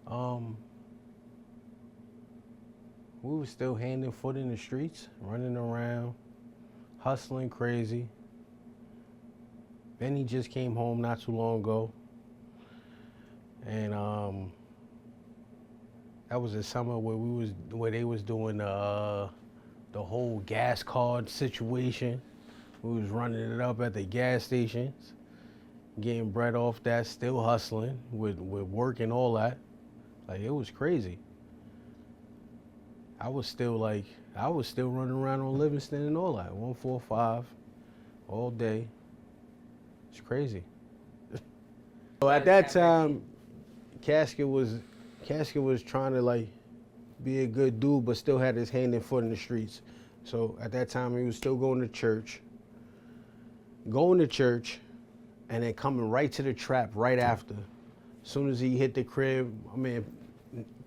Um, we was still hand and foot in the streets, running around, hustling crazy. Then he just came home not too long ago, and that was the summer where they was doing the whole gas card situation. We was running it up at the gas stations, getting bread off that, still hustling with work and all that. Like it was crazy. I was still running around on Livingston and all that, 145 all day. It's crazy. So at that time, Casket was Casket was trying to like be a good dude, but still had his hand and foot in the streets. So at that time, he was still going to church, and then coming right to the trap right after. As soon as he hit the crib, I mean,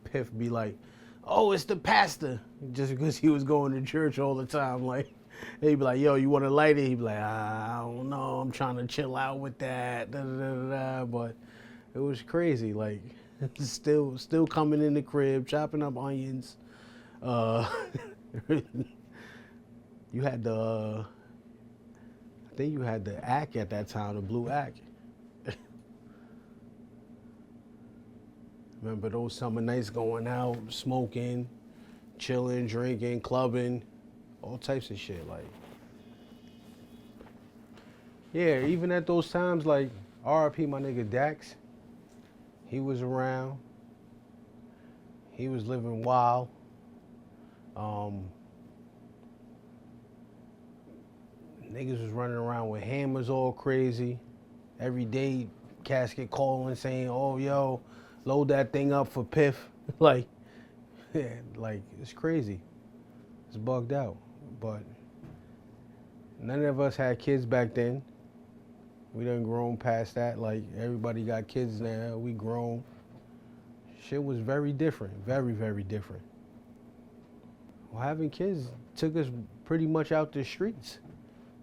Piff be like, "Oh, it's the pastor," just because he was going to church all the time. Like, he'd be like, "Yo, you want to light it?" He'd be like, "I don't know, I'm trying to chill out with that." Da, da, da, da, da. But it was crazy. Like, still coming in the crib, chopping up onions. Uh, you had I think you had the Ack at that time, the blue Ack. Remember those summer nights going out, smoking, chilling, drinking, clubbing, all types of shit. Like, yeah, even at those times, like, RIP my nigga Dax, he was around. He was living wild. Niggas was running around with hammers all crazy. Every day, Casket calling saying, "Oh, yo, load that thing up for Piff." Like, yeah, like, it's crazy. It's bugged out. But none of us had kids back then. We done grown past that. Like, everybody got kids now. We grown. Shit was very different. Very, very different. Well, having kids took us pretty much out the streets.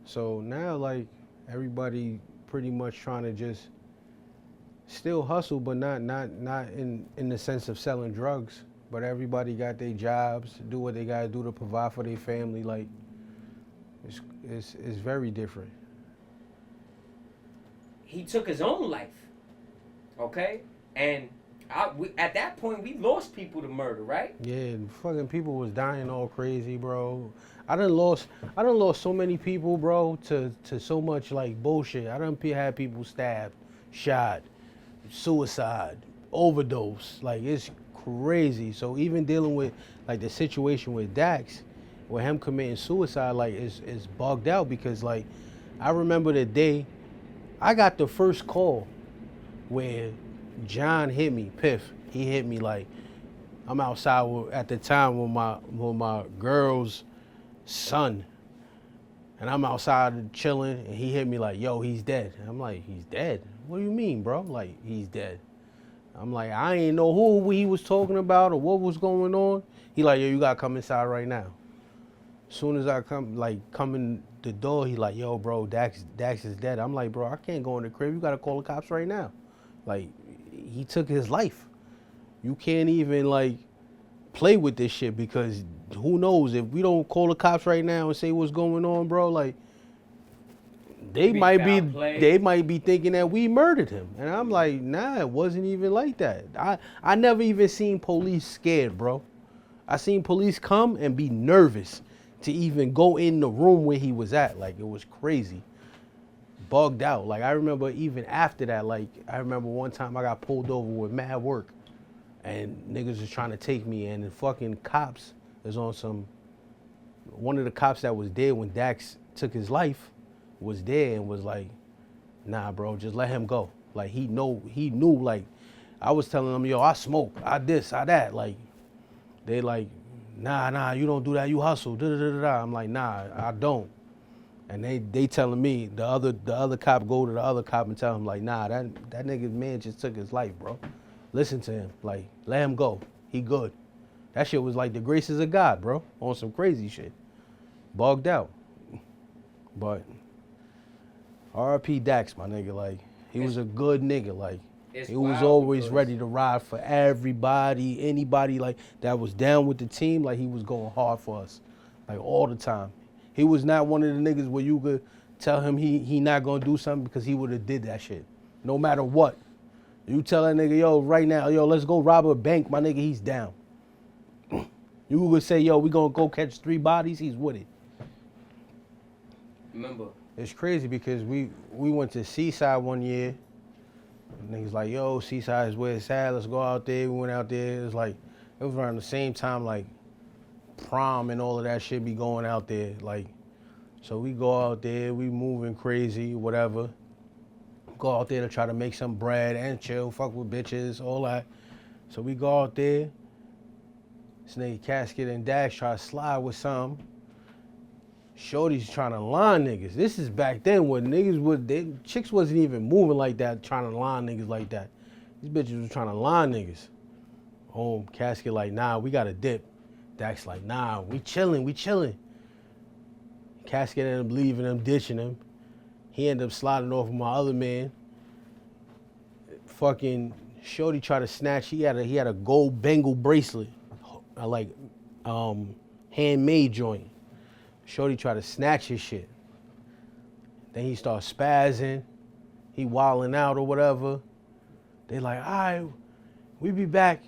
So now, like, everybody pretty much trying to just still hustle, but not in the sense of selling drugs. But everybody got their jobs, do what they gotta do to provide for their family. Like, it's very different. He took his own life, okay? And at that point, we lost people to murder, right? Yeah, fucking people was dying all crazy, bro. I done lost so many people, bro, to so much like bullshit. I done had people stabbed, shot, suicide, overdose. Like, it's crazy. So even dealing with like the situation with Dax, with him committing suicide, like, it's bugged out because, like, I remember the day I got the first call where John hit me, Piff. He hit me like, I'm outside at the time with my girl's son, and I'm outside chilling, and he hit me like, "Yo, he's dead." And I'm like, "He's dead? What do you mean, bro?" Like, "He's dead." I'm like, I ain't know who he was talking about or what was going on. He like, "Yo, you gotta come inside right now." As soon as I come in the door, he like, "Yo, bro, Dax is dead." I'm like, "Bro, I can't go in the crib. You gotta call the cops right now." Like, he took his life. You can't even like play with this shit because who knows if we don't call the cops right now and say what's going on, bro. Like, they Be might be foul play. they might be thinking that we murdered him, and I'm like, nah, it wasn't even like that. I never even seen police scared, bro. I seen police come and be nervous to even go in the room where he was at. Like, it was crazy, bugged out. Like, I remember even after that, like, I remember one time I got pulled over with mad work, and niggas was trying to take me, and the fucking cops is on some. One of the cops that was there when Dax took his life was there and was like, "Nah, bro, just let him go." Like, he knew. Like, I was telling them, "Yo, I smoke, I this, I that." Like, they like, nah, you don't do that. You hustle. Da da da da. Da." I'm like, "Nah, I don't." And they telling me the other cop go to the other cop and tell him like, "Nah, that nigga man just took his life, bro. Listen to him. Like, let him go. He good." That shit was like the graces of God, bro, on some crazy shit. Bugged out. But RP Dax, my nigga, like, he was a good nigga, like. It's He was wild always because- ready to ride for everybody, anybody like that was down with the team. Like he was going hard for us, like all the time. He was not one of the niggas where you could tell him he not gonna do something because he would have did that shit, no matter what. You tell that nigga, yo, right now, yo, let's go rob a bank, my nigga, he's down. You would say, yo, we gonna go catch 3 bodies, he's with it. Remember, It's crazy because we went to Seaside one year. Niggas like, yo, Seaside is where it's at. Let's go out there. We went out there. It was around the same time like prom and all of that shit be going out there. Like, so we go out there. We moving crazy, whatever. Go out there to try to make some bread and chill, fuck with bitches, all that. So we go out there. This nigga Casket and Dax try to slide with some. Shorty's trying to line niggas. This is back then when niggas chicks wasn't even moving like that, trying to line niggas like that. These bitches was trying to line niggas. Home, Casket like, nah, we got to dip. Dax like, nah, we chilling. Casket ended up leaving him, ditching him. He ended up sliding off with my other man. Fucking Shorty tried to snatch. He had a gold Bengal bracelet, like handmade joint. Shorty tried to snatch his shit. Then he started spazzing. He wilding out or whatever. They like, all right, we be back.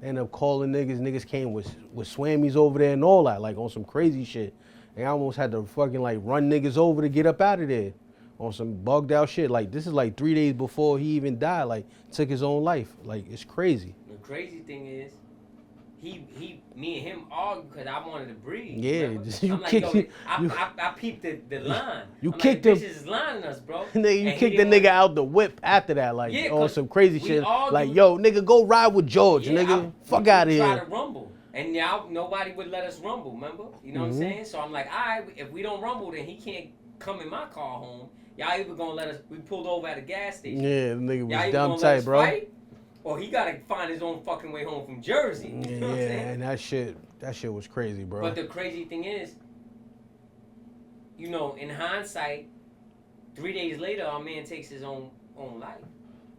They end up calling niggas. Niggas came with swammies over there and all that, like on some crazy shit. They almost had to fucking like run niggas over to get up out of there on some bugged out shit. Like this is like 3 days before he even died, like took his own life. Like it's crazy. the crazy thing is, me and him argued because I wanted to breathe. Yeah, remember? you I'm like, kicked- yo, you- I peeped the line. You I'm kicked like, him. bitches is lining us, bro. Nigga, you And he kicked the didn't nigga want- out the whip after that, like Yeah, on 'cause some crazy we shit. argued- Like, yo, nigga, go ride with George, Yeah, nigga. Fuck we out of Try here. to rumble, and now nobody would let us rumble. Remember, you know what I'm Mhm. saying? So I'm like, all right, if we don't rumble, then he can't come in my car home. Y'all either gonna let us? We pulled over at a gas station. Yeah, the nigga Y'all was either dumb gonna let tight, us bro. fight, or he gotta find his own fucking way home from Jersey. Yeah, You know what I'm saying? and that shit was crazy, bro. But the crazy thing is, you know, in hindsight, 3 days later, our man takes his own life.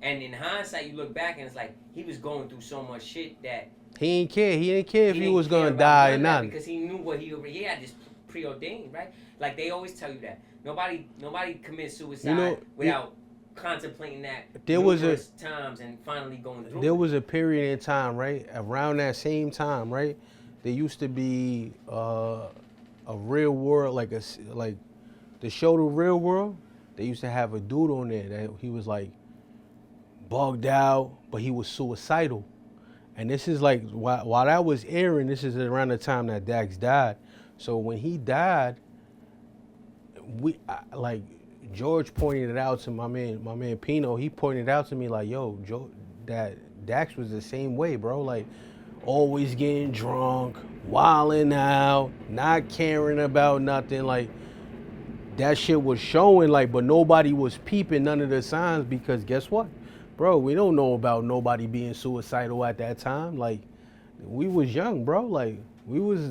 And in hindsight, you look back and it's like he was going through so much shit that He didn't care. He didn't care if he didn't was care gonna about die or none of that not. because he knew what he had just preordained, right? Like they always tell you that nobody commits suicide You know, without contemplating that There was numerous times and finally going through. There it. was a period in time, right? Around that same time, right? There used to be a Real World, like the show The Real World. They used to have a dude on there that he was like bugged out, but he was suicidal. And this is like while that was airing, this is around the time that Dax died. So when he died, like George pointed it out to my man Pino. He pointed out to me like, yo, Joe, that Dax was the same way, bro. Like always getting drunk, wilding out, not caring about nothing. Like that shit was showing, like, but nobody was peeping none of the signs because guess what? Bro, we don't know about nobody being suicidal at that time. Like, we was young, bro. Like, we was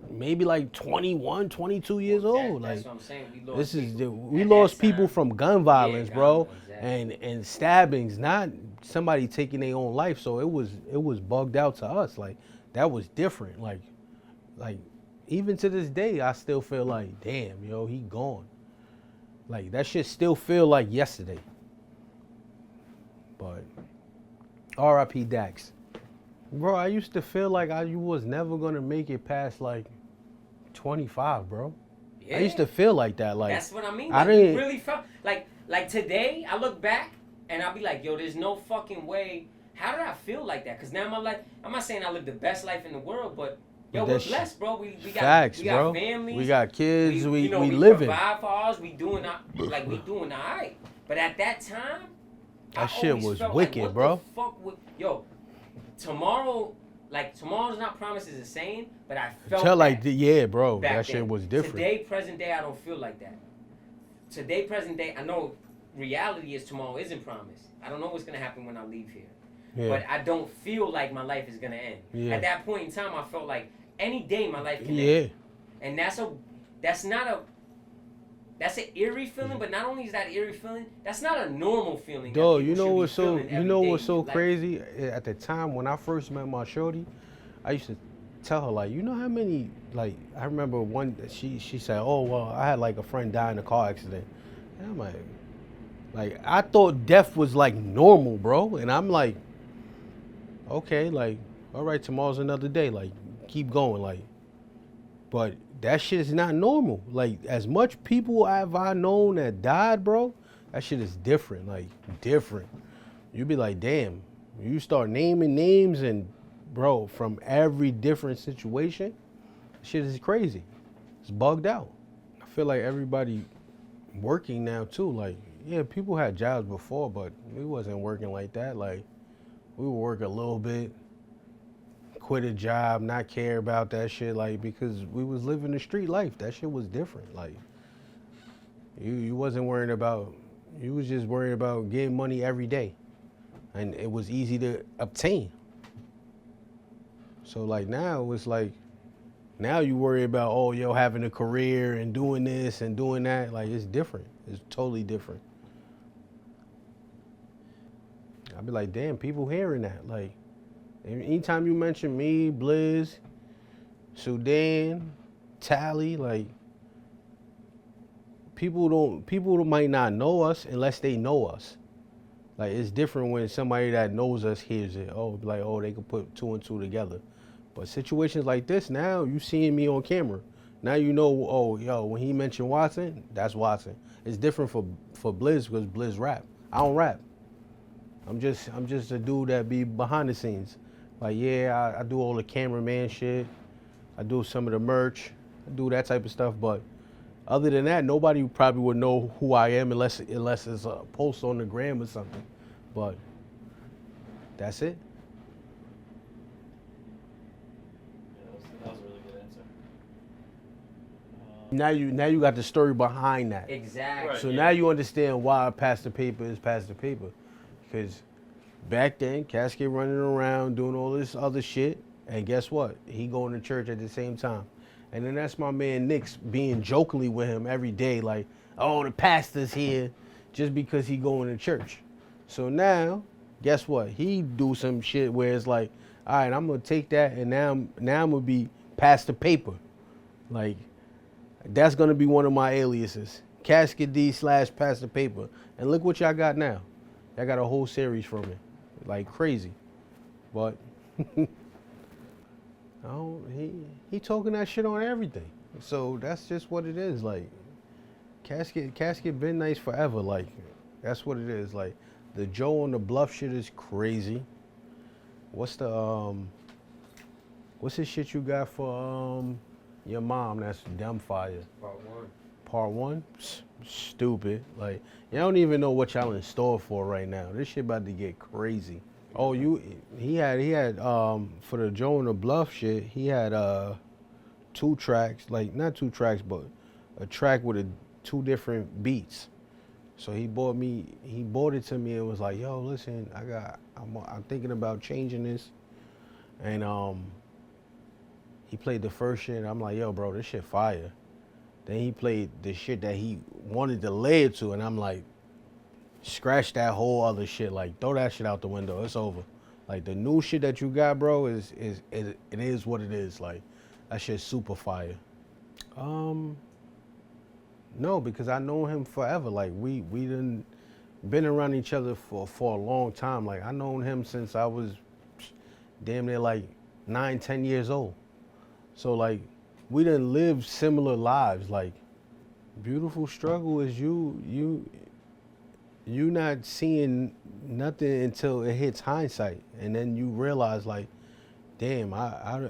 maybe like 21, 22 years old. That's Like, what I'm saying. We lost this is people we at lost that people time. from gun violence, gun bro, violence, exactly. and stabbings, not somebody taking their own life. So it was bugged out to us. Like, that was different. Like even to this day, I still feel like, damn, yo, he gone. Like that shit still feel like yesterday. But R.I.P. Dax. Bro, I used to feel like I was never gonna make it past like 25, bro. Yeah. I used to feel like that. Like That's what I mean. I Like, didn't- you really felt like today. I look back and I'll be like, yo, there's no fucking way. How did I feel like that? Because now my life. I'm not saying I live the best life in the world, but yo, But we're that shit- blessed, bro. We got facts, we got bro. families. We got kids. We you know, living. provide for ours. We doing all right. But at that time, That I shit always was felt wicked, like, what bro. The fuck would, yo, tomorrow. Like tomorrow's not promised is the same, but I felt Tell like, that yeah, bro, back that shit then. was different. Today, present day, I don't feel like that. Today, present day, I know reality is tomorrow isn't promised. I don't know what's gonna happen when I leave here, Yeah. but I don't feel like my life is gonna end. Yeah. At that point in time, I felt like any day my life can Yeah. end, and that's not a That's an eerie feeling, but not only is that eerie feeling, that's not a normal feeling. Dog, That you people know should be what's so feeling you every know day. what's so Like, crazy? At the time when I first met my shorty, I used to tell her like, you know how many like I remember one she said, oh well, I had like a friend die in a car accident, and I'm like I thought death was like normal, bro, and I'm like, okay, like all right, tomorrow's another day, like keep going, like, but that shit is not normal. Like as much people have I known that died, bro, that shit is different, like different. You be like, damn. You start naming names and, bro, from every different situation, shit is crazy. It's bugged out. I feel like everybody working now too. Like, yeah, people had jobs before, but we wasn't working like that. Like, we would work a little bit, quit a job, not care about that shit. Like, because we was living the street life. That shit was different. Like, you wasn't worrying about. You was just worried about getting money every day. And it was easy to obtain. So like now it's like now you worry about oh yo having a career and doing this and doing that, like it's different. It's totally different. I'd be like, damn, people hearing that. Like anytime you mention me, Blizz, Sudan, Tally, like people might not know us unless they know us. Like it's different when somebody that knows us hears it. Oh, like oh, they can put two and two together. But situations like this, now you seeing me on camera. Now you know. Oh, yo, when he mentioned Watson, that's Watson. It's different for Blizz because Blizz rap. I don't rap. I'm just a dude that be behind the scenes. Like yeah, I do all the cameraman shit. I do some of the merch. I do that type of stuff. But other than that, nobody probably would know who I am unless it's a post on the gram or something. But that's it. Yeah, that was a really good answer. Now you got the story behind that. exactly. Right. So Yeah. now you understand why Pastor Paper is Pastor Paper. Because back then, Casket running around doing all this other shit. And guess what? He going to church at the same time. And then that's my man Nick's being jokingly with him every day, like, oh, the pastor's here, just because he going to church. So now, guess what? He do some shit where it's like, all right, I'm gonna take that and now I'm gonna be Pastor Paper. Like, that's gonna be one of my aliases. Casket D / Pastor Paper. And look what y'all got now. Y'all got a whole series from it. Like crazy. But oh, he talking that shit on everything. So that's just what it is. Like Casket been nice forever. Like that's what it is. Like the Joe on the Bluff shit is crazy. What's the what's the shit you got for your mom? That's dumb fire. Part one, stupid. Like y'all don't even know what y'all in store for right now. This shit about to get crazy. Oh, he had for the Joe and the Bluff shit, he had 2 tracks, like not 2 tracks, but a track with 2 different beats. So he bought it to me and was like, yo, listen, I'm thinking about changing this. And he played the first shit and I'm like, yo, bro, this shit fire. Then he played the shit that he wanted to lay it to, and I'm like, scratch that whole other shit. Like, throw that shit out the window. It's over. Like, the new shit that you got, bro, it is what it is. Like, that shit's super fire. No, because I know him forever. Like, we done been around each other for a long time. Like, I known him since I was damn near like 9, 10 years old. So, like, we done lived similar lives. Like, Beautiful Struggle is you not seeing nothing until it hits hindsight, and then you realize like, damn, I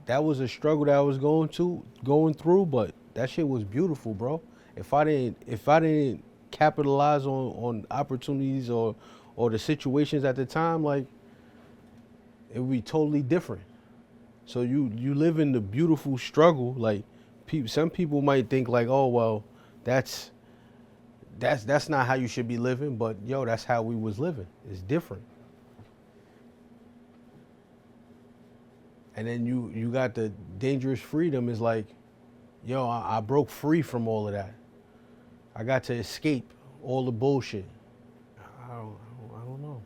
that was a struggle that I was going through, but that shit was beautiful, bro. If I didn't capitalize on opportunities or the situations at the time, like it would be totally different. So you live in the beautiful struggle. Like some people might think like, oh well, that's not how you should be living, but yo, that's how we was living. It's different. And then you got the dangerous freedom is like, yo, I broke free from all of that. I got to escape all the bullshit. I don't know.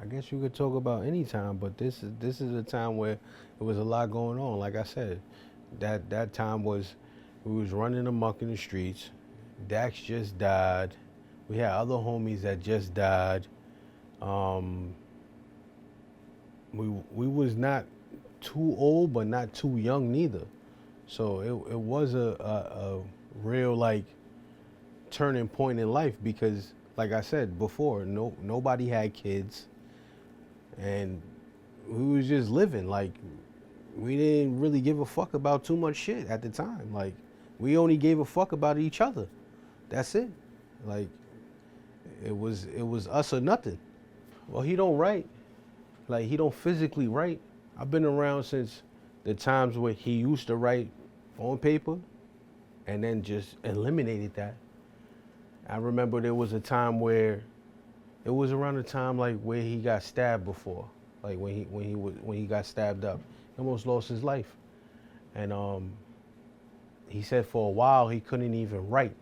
I guess you could talk about any time, but this is a time where there was a lot going on. Like I said, that time was we was running amok in the streets. Dax just died. We had other homies that just died. We was not too old, but not too young neither. So it was a real like turning point in life because, like I said before, nobody had kids, and we was just living. Like we didn't really give a fuck about too much shit at the time. Like we only gave a fuck about each other. That's it. Like it was us or nothing. Well, he don't write. Like he don't physically write. I've been around since the times where he used to write on paper and then just eliminated that. I remember there was a time where it was around the time like where he got stabbed before. Like when he got stabbed up. He almost lost his life. And he said for a while he couldn't even write.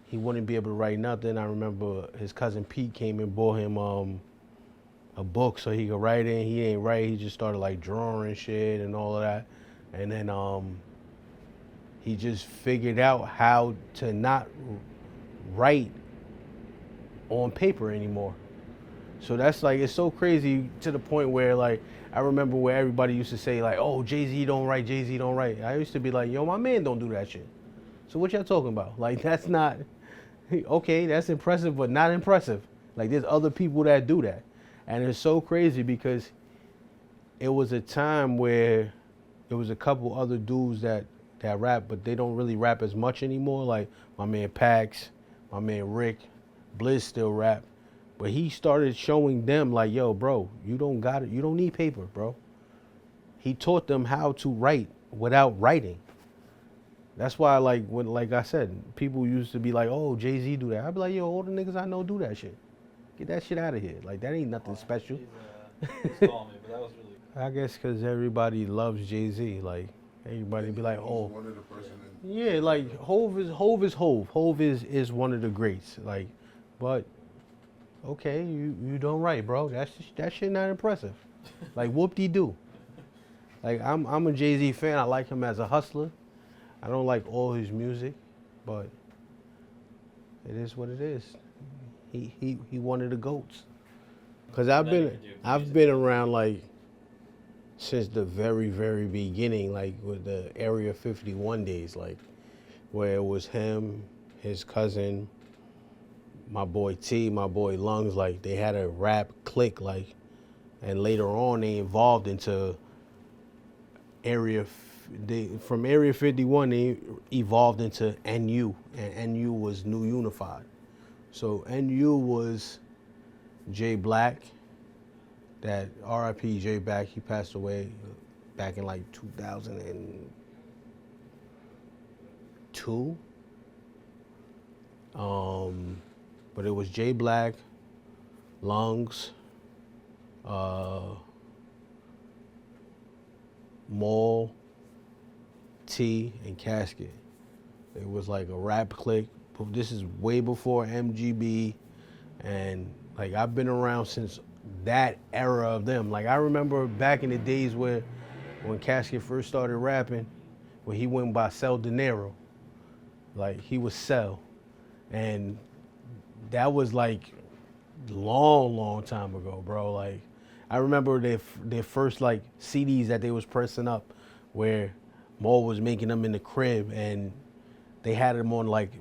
He wouldn't be able to write nothing. I remember his cousin Pete came and bought him a book so he could write in. He ain't write. He just started like drawing shit and all of that. And then he just figured out how to not write on paper anymore. So that's like, it's so crazy to the point where like, I remember where everybody used to say like, oh, Jay-Z don't write, Jay-Z don't write. I used to be like, yo, my man don't do that shit. So what y'all talking about? Like, that's not, okay, that's impressive, but not impressive. Like there's other people that do that. And it's so crazy because it was a time where there was a couple other dudes that rap, but they don't really rap as much anymore. Like my man Pax, my man Rick, Blizz still rap. But he started showing them like, yo, bro, you don't got it. You don't need paper, bro. He taught them how to write without writing. That's why, like I said, people used to be like, oh, Jay-Z do that. I'd be like, yo, all the niggas I know do that shit. Get that shit out of here. Like, that ain't nothing special. He's calling me, but that was really. I guess because everybody loves Jay-Z. Like, everybody be like, oh. One of the person Yeah, like, Hove is Hove. Hove is one of the greats. Like, but, okay, you don't write, bro. That shit not impressive. Like, whoop-de-doo. Like, I'm a Jay-Z fan. I like him as a hustler. I don't like all his music, but it is what it is. He one of the GOATs. Cause I've been around like since the very, very beginning, like with the Area 51 days, like where it was him, his cousin, my boy T, my boy Lungs, like they had a rap clique, like, and later on they evolved into from Area 51 they evolved into NU, and NU was New Unified. So NU was Jay Black, that R.I.P. Jay Black, he passed away back in like 2002. But it was Jay Black, Lungs, Maul, T, and Casket. It was like a rap clique. This is way before MGB, and like I've been around since that era of them. Like I remember back in the days when Casket first started rapping, when he went by Cell Dinero. Like he was Cell, and that was like long time ago, bro. Like I remember their first like CDs that they was pressing up, where Maul was making them in the crib, and they had them on like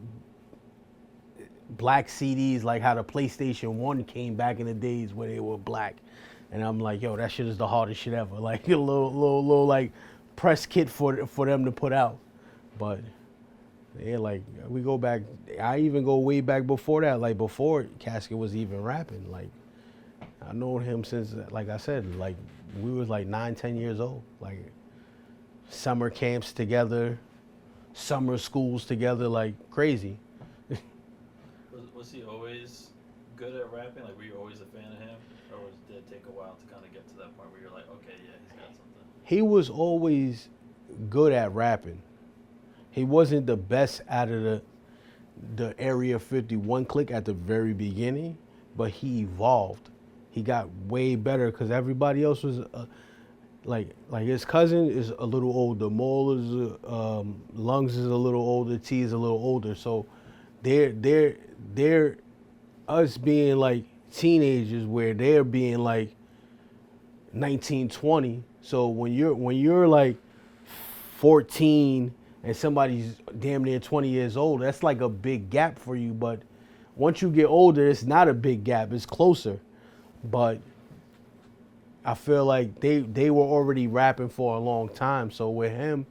black CDs, like how the PlayStation 1 came back in the days where they were black. And I'm like, yo, that shit is the hardest shit ever. Like a little like press kit for them to put out. But yeah, like we go back, I even go way back before that, like before Casket was even rapping. Like I known him since, like I said, like we was like 9-10 years old. Like summer camps together, summer schools together, like crazy. Was he always good at rapping? Like, were you always a fan of him? Or did it take a while to kind of get to that point where you're like, okay, yeah, he's got something? He was always good at rapping. He wasn't the best out of the Area 51 clique at the very beginning, but he evolved. He got way better because everybody else was like his cousin is a little older, Maul is Lungs is a little older, T is a little older. So they're us being like teenagers where they're being like 19, 20. So when you're like 14 and somebody's damn near 20 years old, that's like a big gap for you. But once you get older, it's not a big gap, it's closer. But I feel like they were already rapping for a long time. So with him,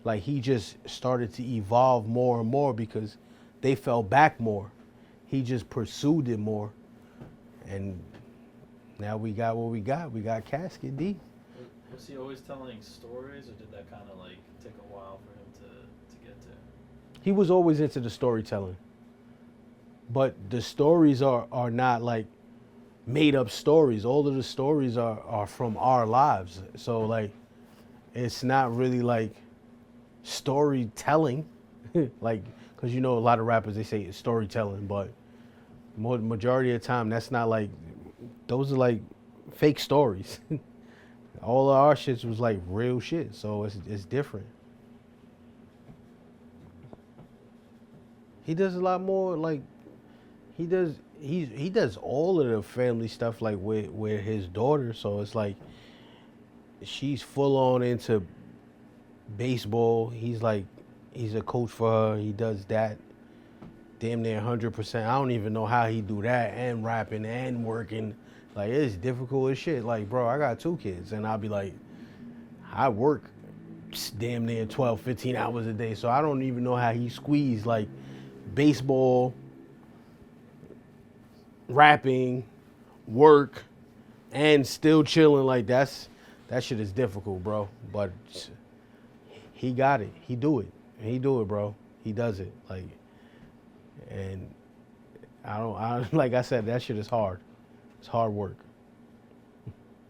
like he just started to evolve more and more because they fell back more. He just pursued it more. And now we got what we got. We got Casket D. Was he always telling stories, or did that kind of like take a while for him to get to? He was always into the storytelling. But the stories are not like made up stories. All of the stories are from our lives. So like it's not really like storytelling. Like, because you know a lot of rappers, they say it's storytelling, but majority of the time that's not like, those are like fake stories. All of our shits was like real shit, so it's different. He does a lot more like he does all of the family stuff like with his daughter, so it's like she's full on into baseball. He's a coach for her. He does that damn near 100%. I don't even know how he do that and rapping and working. Like, it's difficult as shit. Like, bro, I got 2 kids and I'll be like, I work damn near 12, 15 hours a day. So I don't even know how he squeezed like baseball, rapping, work, and still chilling. Like that shit is difficult, bro. But he got it. He do it, bro. He does it. Like, and I like I said, that shit is hard. It's hard work.